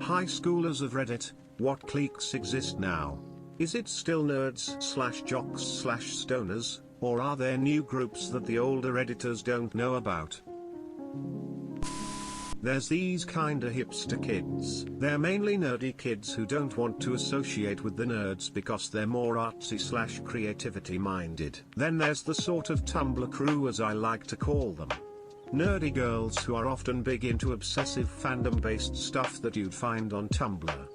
High schoolers of Reddit, what cliques exist now? Is it still nerds/jocks/stoners, or are there new groups that the older editors don't know about? There's these kinda hipster kids. They're mainly nerdy kids who don't want to associate with the nerds because they're more artsy/creativity minded. Then there's the sort of Tumblr crew, as I like to call them. Nerdy girls who are often big into obsessive fandom-based stuff that you'd find on Tumblr.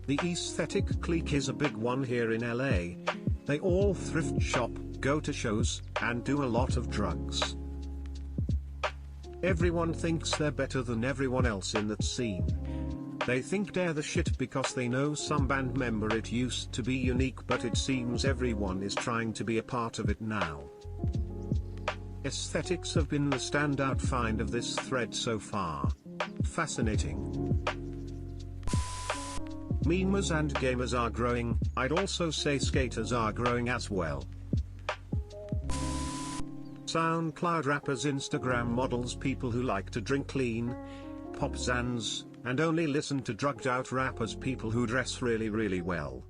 The aesthetic clique is a big one here in LA. They all thrift shop, go to shows, and do a lot of drugs. Everyone thinks they're better than everyone else in that scene. They think they're the shit because they know some band member it used to be unique, but it seems everyone is trying to be a part of it now. Aesthetics have been the standout find of this thread so far. Fascinating. Memers and gamers are growing. I'd also say skaters are growing as well. SoundCloud rappers, Instagram models, people who like to drink clean, pop zans, and only listen to drugged out rappers, people who dress really well.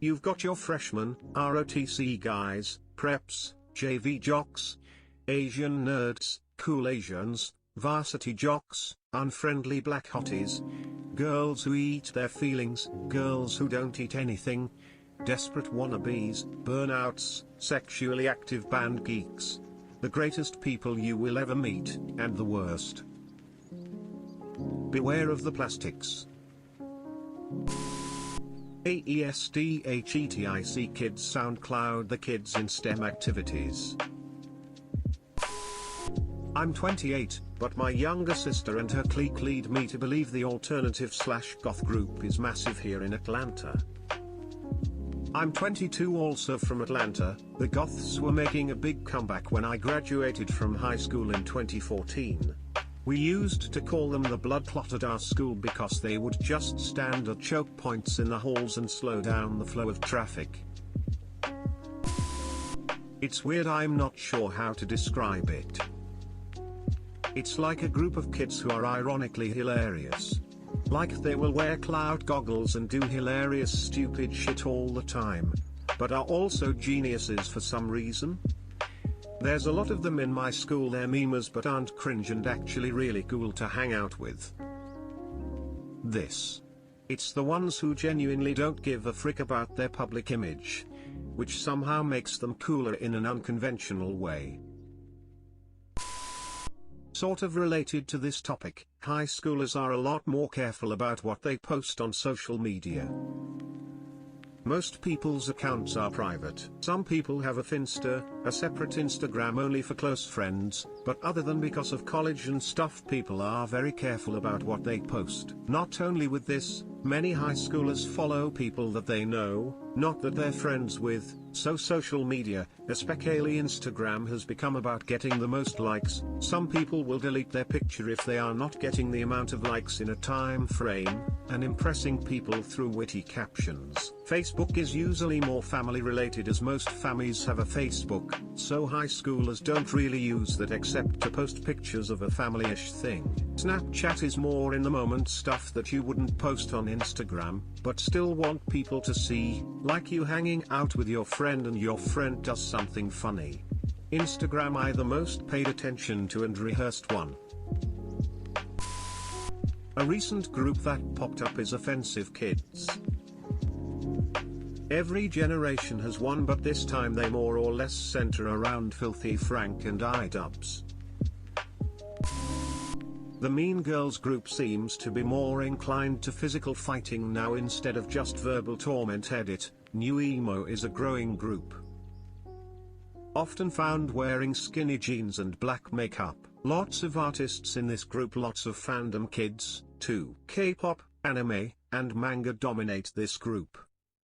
You've got your freshmen, ROTC guys, preps, JV jocks, Asian nerds, cool Asians, varsity jocks, unfriendly black hotties, girls who eat their feelings, girls who don't eat anything, desperate wannabes, burnouts, sexually active band geeks. The greatest people you will ever meet, and the worst. Beware of the plastics. AESDHETIC kids, SoundCloud, the kids in STEM activities. I'm 28, but my younger sister and her clique lead me to believe the alternative/goth group is massive here in Atlanta. I'm 22, also from Atlanta. The goths were making a big comeback when I graduated from high school in 2014. We used to call them the blood clot at our school because they would just stand at choke points in the halls and slow down the flow of traffic. It's weird, I'm not sure how to describe it. It's like a group of kids who are ironically hilarious. Like they will wear cloud goggles and do hilarious stupid shit all the time, but are also geniuses for some reason. There's a lot of them in my school. They're memers but aren't cringe and actually really cool to hang out with. It's the ones who genuinely don't give a frick about their public image, which somehow makes them cooler in an unconventional way. Sort of related to this topic, high schoolers are a lot more careful about what they post on social media. Most people's accounts are private. Some people have a Finsta, a separate Instagram only for close friends, but other than because of college and stuff, people are very careful about what they post. Not only with this, many high schoolers follow people that they know, not that they're friends with, so social media, especially Instagram, has become about getting the most likes. Some people will delete their picture if they are not getting the amount of likes in a time frame, and impressing people through witty captions. Facebook is usually more family related, as most families have a Facebook, so high schoolers don't really use that except to post pictures of a family-ish thing. Snapchat is more in the moment stuff that you wouldn't post on Instagram, but still want people to see, like you hanging out with your friend and your friend does something funny. Instagram I the most paid attention to and rehearsed one. A recent group that popped up is Offensive Kids. Every generation has one, but this time they more or less center around Filthy Frank and iDubbbz. The Mean Girls group seems to be more inclined to physical fighting now instead of just verbal torment. Edit, New Emo is a growing group. Often found wearing skinny jeans and black makeup. Lots of artists in this group, lots of fandom kids, too. K-pop, anime, and manga dominate this group.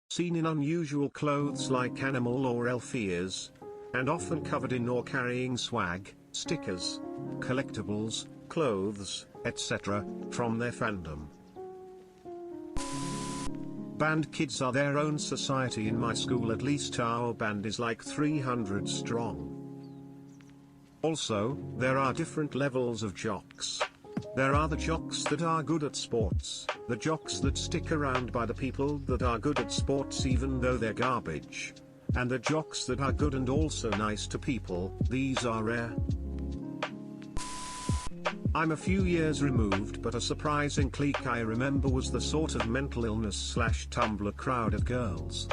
Seen in unusual clothes like animal or elf ears, and often covered in or carrying swag, stickers, collectibles, clothes, etc., from their fandom. Band kids are their own society in my school. At least our band is like 300 strong. Also, there are different levels of jocks. There are the jocks that are good at sports, the jocks that stick around by the people that are good at sports even though they're garbage. And the jocks that are good and also nice to people, these are rare. I'm a few years removed, but a surprising clique I remember was the sort of mental illness / Tumblr crowd of girls.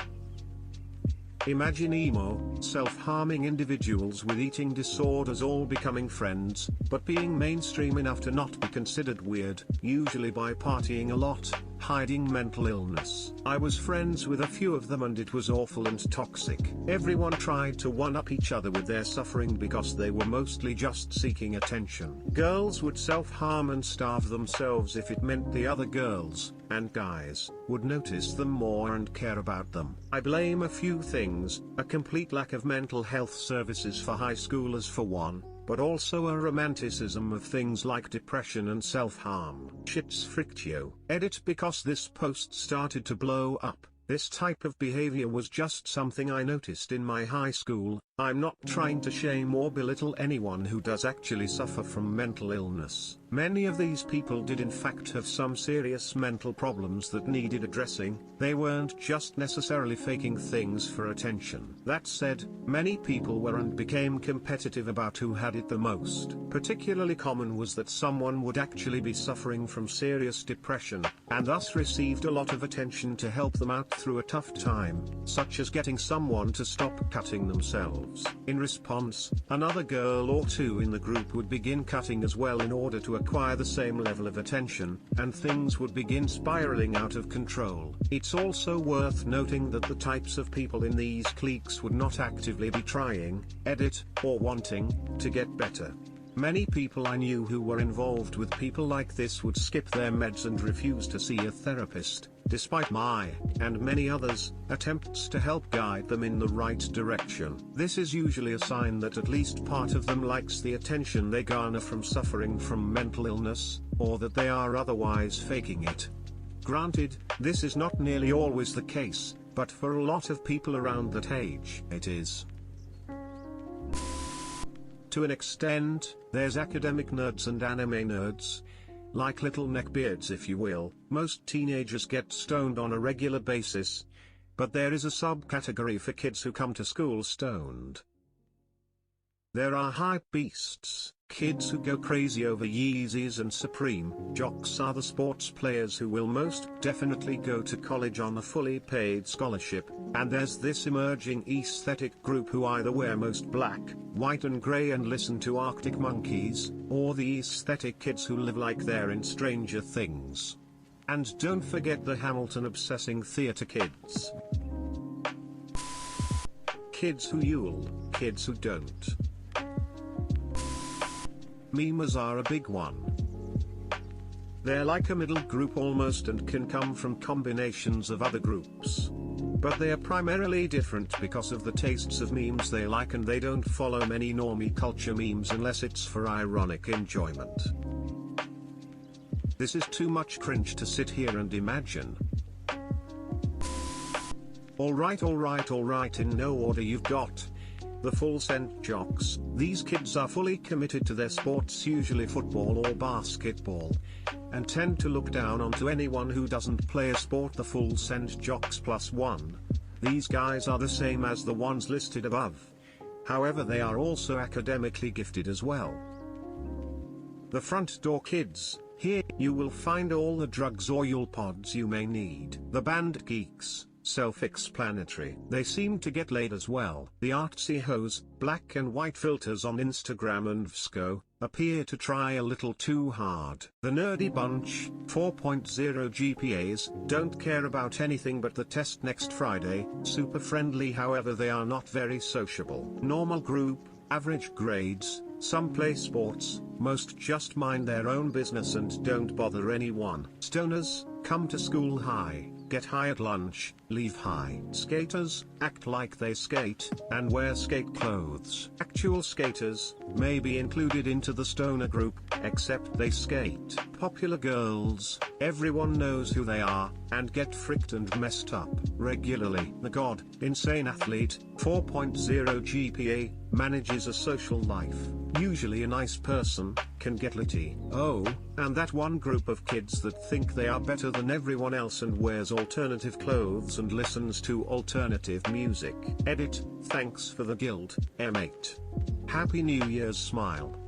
Imagine emo, self-harming individuals with eating disorders all becoming friends, but being mainstream enough to not be considered weird, usually by partying a lot, hiding mental illness. I was friends with a few of them and it was awful and toxic. Everyone tried to one-up each other with their suffering because they were mostly just seeking attention. Girls would self-harm and starve themselves if it meant the other girls, and guys, would notice them more and care about them. I blame a few things: a complete lack of mental health services for high schoolers for one, but also a romanticism of things like depression and self-harm. Shit's frictio. Edit. Because this post started to blow up, this type of behavior was just something I noticed in my high school. I'm not trying to shame or belittle anyone who does actually suffer from mental illness. Many of these people did in fact have some serious mental problems that needed addressing. They weren't just necessarily faking things for attention. That said, many people were and became competitive about who had it the most. Particularly common was that someone would actually be suffering from serious depression, and thus received a lot of attention to help them out through a tough time, such as getting someone to stop cutting themselves. In response, another girl or two in the group would begin cutting as well in order to acquire the same level of attention, and things would begin spiraling out of control. It's also worth noting that the types of people in these cliques would not actively be trying, edit, or wanting to get better. Many people I knew who were involved with people like this would skip their meds and refuse to see a therapist, despite my, and many others, attempts to help guide them in the right direction. This is usually a sign that at least part of them likes the attention they garner from suffering from mental illness, or that they are otherwise faking it. Granted, this is not nearly always the case, but for a lot of people around that age, it is. To an extent, there's academic nerds and anime nerds. Like little neckbeards if you will. Most teenagers get stoned on a regular basis. But there is a subcategory for kids who come to school stoned. There are hype beasts, kids who go crazy over Yeezys and Supreme. Jocks are the sports players who will most definitely go to college on a fully paid scholarship, and there's this emerging aesthetic group who either wear most black, white and grey and listen to Arctic Monkeys, or the aesthetic kids who live like they're in Stranger Things. And don't forget the Hamilton obsessing theatre kids. Kids who yule, kids who don't. Memes are a big one. They're like a middle group almost and can come from combinations of other groups. But they are primarily different because of the tastes of memes they like, and they don't follow many normie culture memes unless it's for ironic enjoyment. This is too much cringe to sit here and imagine. Alright, in no order you've got the full scent jocks. These kids are fully committed to their sports, usually football or basketball, and tend to look down onto anyone who doesn't play a sport. The full scent jocks +1. These guys are the same as the ones listed above. However, they are also academically gifted as well. The front door kids. Here, you will find all the drugs or yule pods you may need. The band geeks. Self-explanatory. They seem to get laid as well. The artsy hoes, black and white filters on Instagram and VSCO, appear to try a little too hard. The nerdy bunch, 4.0 GPAs, don't care about anything but the test next Friday. Super friendly, however they are not very sociable. Normal group, average grades, some play sports, most just mind their own business and don't bother anyone. Stoners, come to school high, get high at lunch, leave high. Skaters, act like they skate, and wear skate clothes. Actual skaters, may be included into the stoner group, except they skate. Popular girls, everyone knows who they are, and get fricked and messed up regularly. The god, insane athlete, 4.0 GPA, manages a social life, usually a nice person, can get litty. Oh, and that one group of kids that think they are better than everyone else and wears alternative clothes and listens to alternative music. Edit, thanks for the guild, M8. Happy New Year's smile.